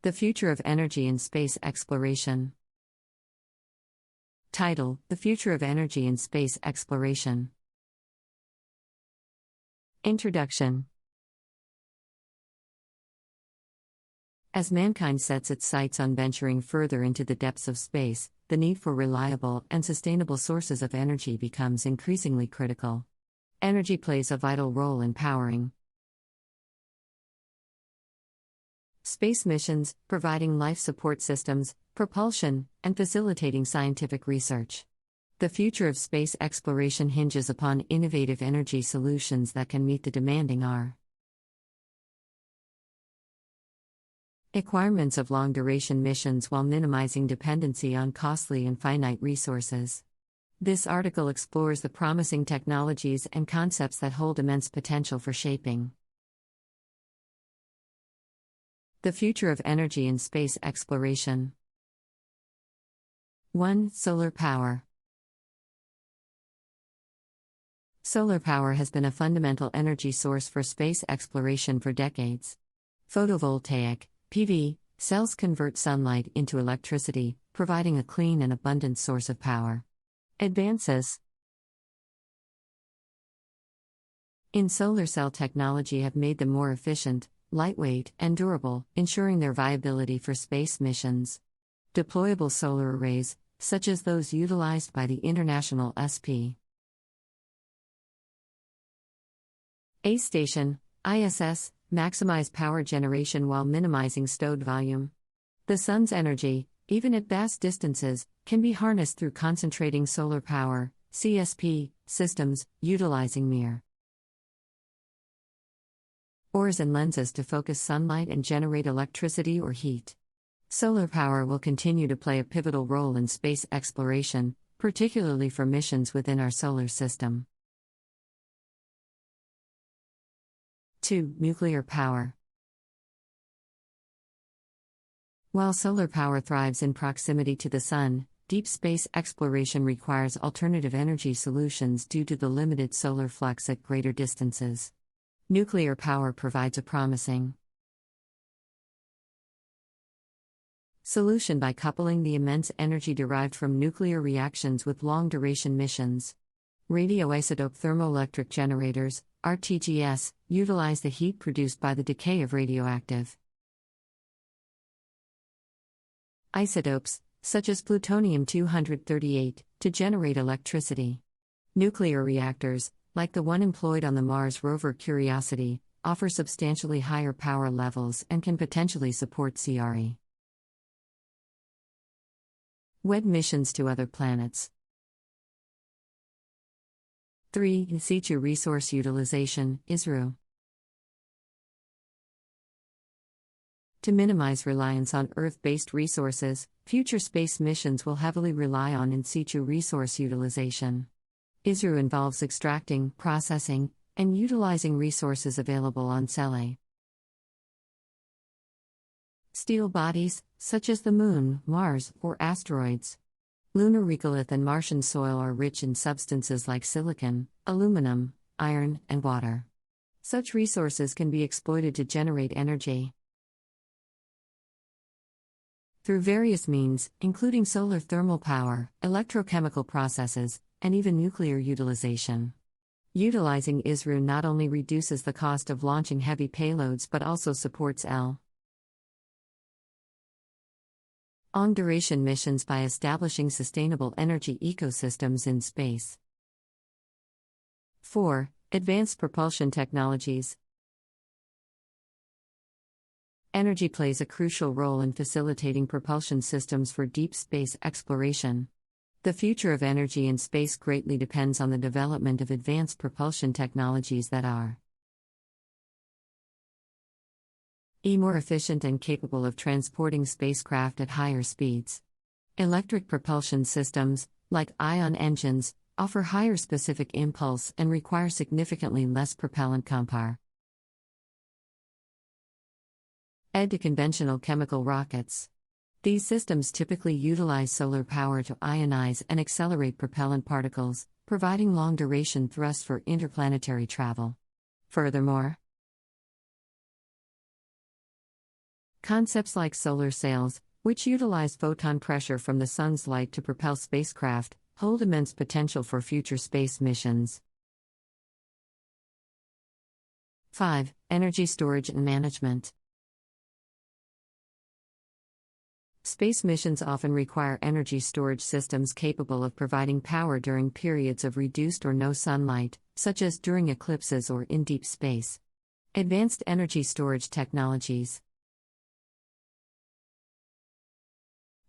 The Future of Energy in Space Exploration. Title: The Future of Energy in Space Exploration. Introduction. As mankind sets its sights on venturing further into the depths of space, the need for reliable and sustainable sources of energy becomes increasingly critical. Energy plays a vital role in powering space missions, providing life support systems, propulsion, and facilitating scientific research. The future of space exploration hinges upon innovative energy solutions that can meet the demanding requirements of long-duration missions while minimizing dependency on costly and finite resources. This article explores the promising technologies and concepts that hold immense potential for shaping the future of energy in space exploration. 1. Solar power. Solar power has been a fundamental energy source for space exploration for decades. Photovoltaic (PV) cells convert sunlight into electricity, providing a clean and abundant source of power. Advances in solar cell technology have made them more efficient, lightweight, and durable, ensuring their viability for space missions. Deployable solar arrays, such as those utilized by the International Space Station (ISS), maximize power generation while minimizing stored volume. The sun's energy, even at vast distances, can be harnessed through concentrating solar power (CSP) systems, utilizing mirrors and lenses to focus sunlight and generate electricity or heat. Solar power will continue to play a pivotal role in space exploration, particularly for missions within our solar system. 2. Nuclear power. While solar power thrives in proximity to the sun, deep space exploration requires alternative energy solutions due to the limited solar flux at greater distances. Nuclear power provides a promising solution by coupling the immense energy derived from nuclear reactions with long-duration missions. Radioisotope thermoelectric generators, RTGS, utilize the heat produced by the decay of radioactive isotopes, such as plutonium-238, to generate electricity. Nuclear reactors, like the one employed on the Mars rover Curiosity, offer substantially higher power levels and can potentially support wed missions to other planets. 3. In situ resource utilization, ISRU. To minimize reliance on Earth-based resources, future space missions will heavily rely on in situ resource utilization. ISRU involves extracting, processing, and utilizing resources available on celestial bodies, such as the Moon, Mars, or asteroids. Lunar regolith and Martian soil are rich in substances like silicon, aluminum, iron, and water. Such resources can be exploited to generate energy through various means, including solar thermal power, electrochemical processes, and even nuclear utilization. Utilizing ISRU not only reduces the cost of launching heavy payloads but also supports long-duration missions by establishing sustainable energy ecosystems in space. 4. Advanced propulsion technologies. Energy plays a crucial role in facilitating propulsion systems for deep space exploration. The future of energy in space greatly depends on the development of advanced propulsion technologies that are more efficient and capable of transporting spacecraft at higher speeds. Electric propulsion systems, like ion engines, offer higher specific impulse and require significantly less propellant compared to conventional chemical rockets. These systems typically utilize solar power to ionize and accelerate propellant particles, providing long-duration thrust for interplanetary travel. Furthermore, Concepts like solar sails, which utilize photon pressure from the sun's light to propel spacecraft, hold immense potential for future space missions. 5. Energy storage and management. Space missions often require energy storage systems capable of providing power during periods of reduced or no sunlight, such as during eclipses or in deep space. Advanced energy storage technologies,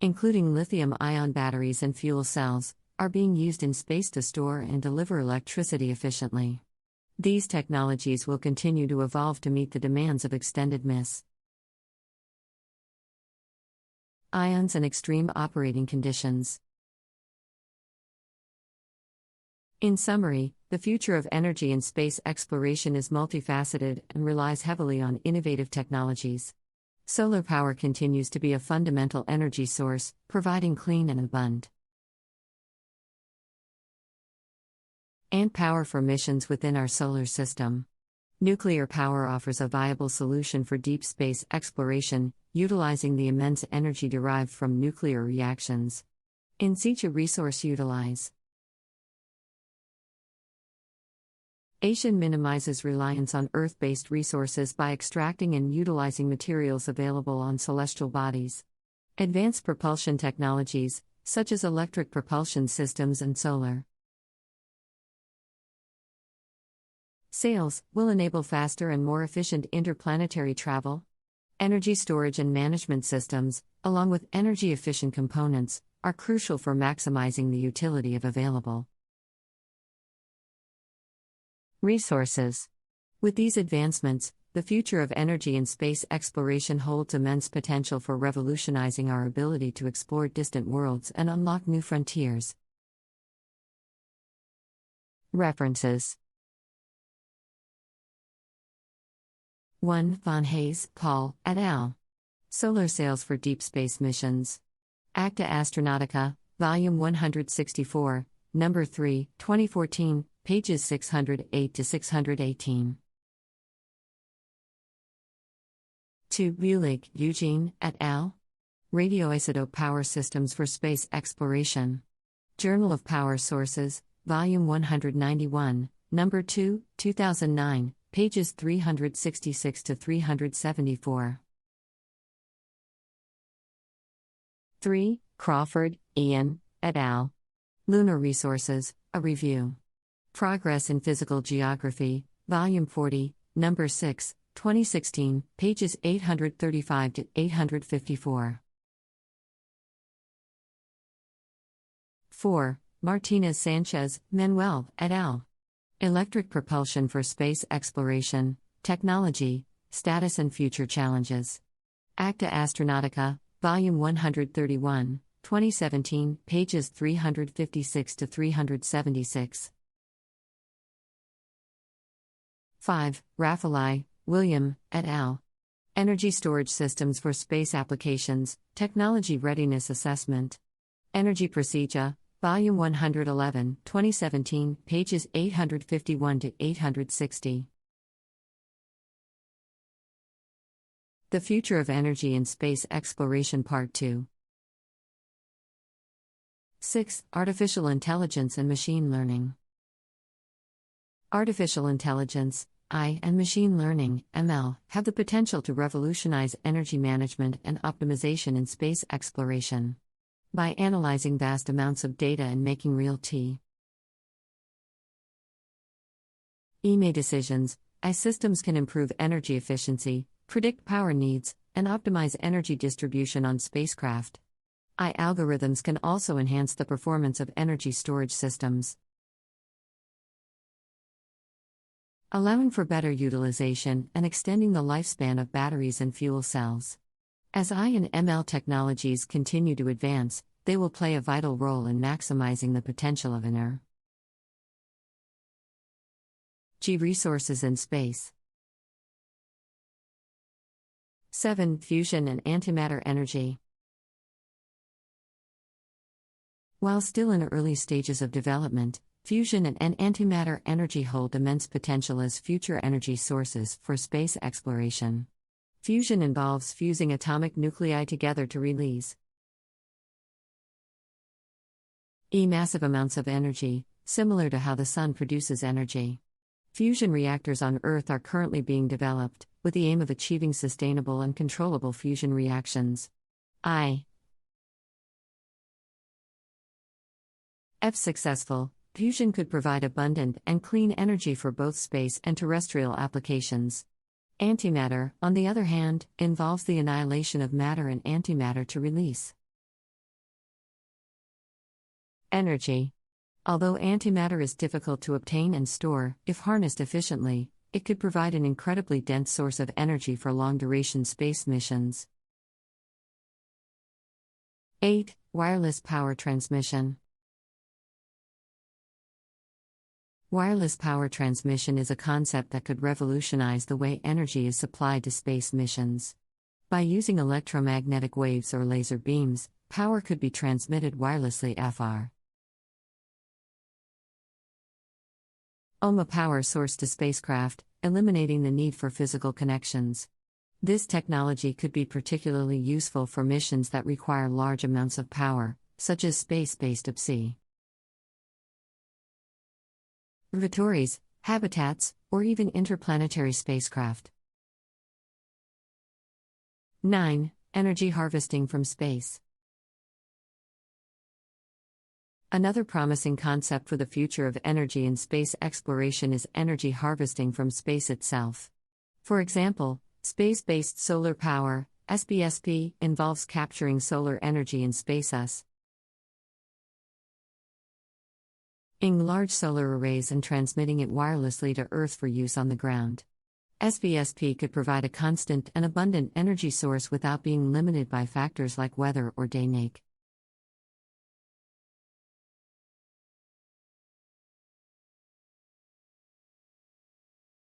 including lithium-ion batteries and fuel cells, are being used in space to store and deliver electricity efficiently. These technologies will continue to evolve to meet the demands of extended missions. Ions and extreme operating conditions. In summary, the future of energy and space exploration is multifaceted and relies heavily on innovative technologies. Solar power continues to be a fundamental energy source, providing clean and abundant power for missions within our solar system. Nuclear power offers a viable solution for deep space exploration, utilizing the immense energy derived from nuclear reactions. In situ resource utilization minimizes reliance on Earth-based resources by extracting and utilizing materials available on celestial bodies. Advanced propulsion technologies, such as electric propulsion systems and solar sails, will enable faster and more efficient interplanetary travel. Energy storage and management systems, along with energy-efficient components, are crucial for maximizing the utility of available resources. With these advancements, the future of energy and space exploration holds immense potential for revolutionizing our ability to explore distant worlds and unlock new frontiers. References. 1. Von Hayes, Paul, et al. Solar Sails for Deep Space Missions. Acta Astronautica, Volume 164, Number 3, 2014, pages 608 to 618. 2. Bulig, Eugene, et al. Radioisotope Power Systems for Space Exploration. Journal of Power Sources, Volume 191, Number 2, 2009, pages 366 to 374. 3. Crawford, Ian, et al. Lunar Resources, A Review. Progress in Physical Geography, Volume 40, Number 6, 2016, pages 835 to 854. 4. Martinez Sanchez, Manuel, et al. Electric Propulsion for Space Exploration, Technology, Status and Future Challenges. Acta Astronautica, Volume 131, 2017, pages 356 to 376. 5. Raffaelli, William, et al. Energy Storage Systems for Space Applications, Technology Readiness Assessment. Energy Procedure, Volume 111, 2017, pages 851 to 860. The Future of Energy and Space Exploration Part 2. 6. Artificial Intelligence and Machine Learning. Artificial intelligence, AI, and machine learning, ML, have the potential to revolutionize energy management and optimization in space exploration. By analyzing vast amounts of data and making real-time decisions, AI systems can improve energy efficiency, predict power needs, and optimize energy distribution on spacecraft. AI algorithms can also enhance the performance of energy storage systems, allowing for better utilization and extending the lifespan of batteries and fuel cells. As AI and ML technologies continue to advance, they will play a vital role in maximizing the potential of energy resources in space. 7. Fusion and antimatter energy. While still in early stages of development, fusion and antimatter energy hold immense potential as future energy sources for space exploration. Fusion involves fusing atomic nuclei together to release massive amounts of energy, similar to how the sun produces energy. Fusion reactors on Earth are currently being developed, with the aim of achieving sustainable and controllable fusion reactions. If successful, fusion could provide abundant and clean energy for both space and terrestrial applications. Antimatter, on the other hand, involves the annihilation of matter and antimatter to release energy. Although antimatter is difficult to obtain and store, if harnessed efficiently, it could provide an incredibly dense source of energy for long-duration space missions. 8. Wireless power transmission. Wireless power transmission is a concept that could revolutionize the way energy is supplied to space missions. By using electromagnetic waves or laser beams, power could be transmitted wirelessly fr. A power source to spacecraft, eliminating the need for physical connections. This technology could be particularly useful for missions that require large amounts of power, such as space-based observatories, habitats, or even interplanetary spacecraft. 9. Energy harvesting from space. Another promising concept for the future of energy and space exploration is energy harvesting from space itself. For example, space-based solar power, SBSP, involves capturing solar energy in space using large solar arrays and transmitting it wirelessly to Earth for use on the ground. SBSP could provide a constant and abundant energy source without being limited by factors like weather or day-night.